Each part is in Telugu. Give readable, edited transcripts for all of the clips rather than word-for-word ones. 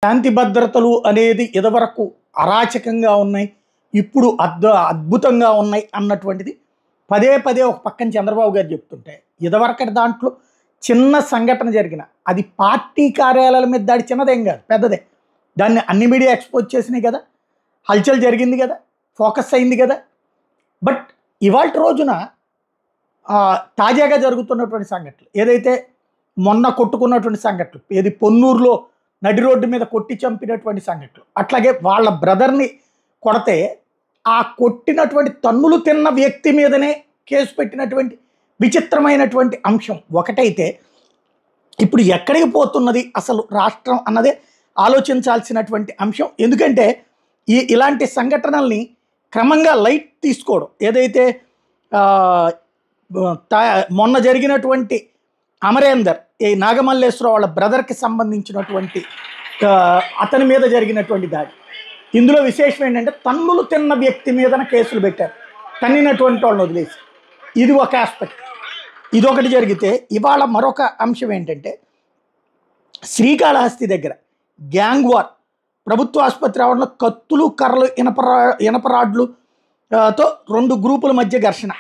శాంతి భద్రతలు అనేది ఇదివరకు అరాచకంగా ఉన్నాయి, ఇప్పుడు అద్భుతంగా ఉన్నాయి అన్నటువంటిది పదే పదే ఒక పక్కన చంద్రబాబు గారు చెప్తుంటే, ఇదివరకటి దాంట్లో చిన్న సంఘటన జరిగిన అది పార్టీ కార్యాలయాల మీద దాడి చిన్నదేం కాదు, పెద్దదే. దాన్ని అన్ని మీడియా ఎక్స్పోజ్ చేసినాయి కదా, హల్చల్ జరిగింది కదా, ఫోకస్ అయింది కదా. బట్ ఇవాళ రోజున తాజాగా జరుగుతున్నటువంటి సంఘటనలు ఏదైతే మొన్న కొట్టుకున్నటువంటి సంఘటనలు, ఏది పొన్నూరులో నడి రోడ్డు మీద కొట్టి చంపినటువంటి సంఘటనలు, అట్లాగే వాళ్ళ బ్రదర్ని కొడితే ఆ కొట్టినటువంటి తన్నులు తిన్న వ్యక్తి మీదనే కేసు పెట్టినటువంటి విచిత్రమైనటువంటి అంశం ఒకటైతే, ఇప్పుడు ఎక్కడికి పోతున్నది అసలు రాష్ట్రం అన్నదే ఆలోచించాల్సినటువంటి అంశం. ఎందుకంటే ఇలాంటి సంఘటనల్ని క్రమంగా లైట్ తీసుకోవడం, ఏదైతే మొన్న జరిగినటువంటి అమరేందర్ ఈ నాగమల్లేశ్వర వాళ్ళ బ్రదర్కి సంబంధించినటువంటి అతని మీద జరిగినటువంటి దాడి, ఇందులో విశేషం ఏంటంటే తన్నులు తిన్న వ్యక్తి మీదన కేసులు పెట్టారు, తన్నినటువంటి వాళ్ళని వదిలేసి. ఇది ఒక ఆస్పెక్ట్. ఇదొకటి జరిగితే, ఇవాళ మరొక అంశం ఏంటంటే శ్రీకాళహస్తి దగ్గర గ్యాంగ్ వార్, ప్రభుత్వ ఆసుపత్రి ఆవరణలో కత్తులు కర్రలు ఇనపరాడ్లు తో 2 గ్రూపుల మధ్య ఘర్షణ.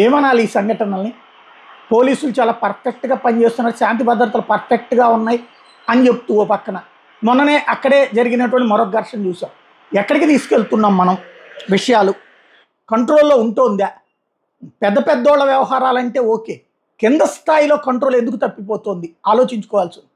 ఏమనాలి ఈ సంఘటనల్ని? పోలీసులు చాలా పర్ఫెక్ట్గా పనిచేస్తున్నారు, శాంతి భద్రతలు పర్ఫెక్ట్గా ఉన్నాయి అని చెప్తూ ఓ పక్కన మొన్ననే అక్కడే జరిగినటువంటి మరొక ఘర్షణ చూసాం. ఎక్కడికి తీసుకెళ్తున్నాం మనం? విషయాలు కంట్రోల్లో ఉంటుందా? పెద్దోళ్ళ వ్యవహారాలంటే ఓకే, కింద స్థాయిలో కంట్రోల్ ఎందుకు తప్పిపోతుంది ఆలోచించుకోవాల్సి ఉంది.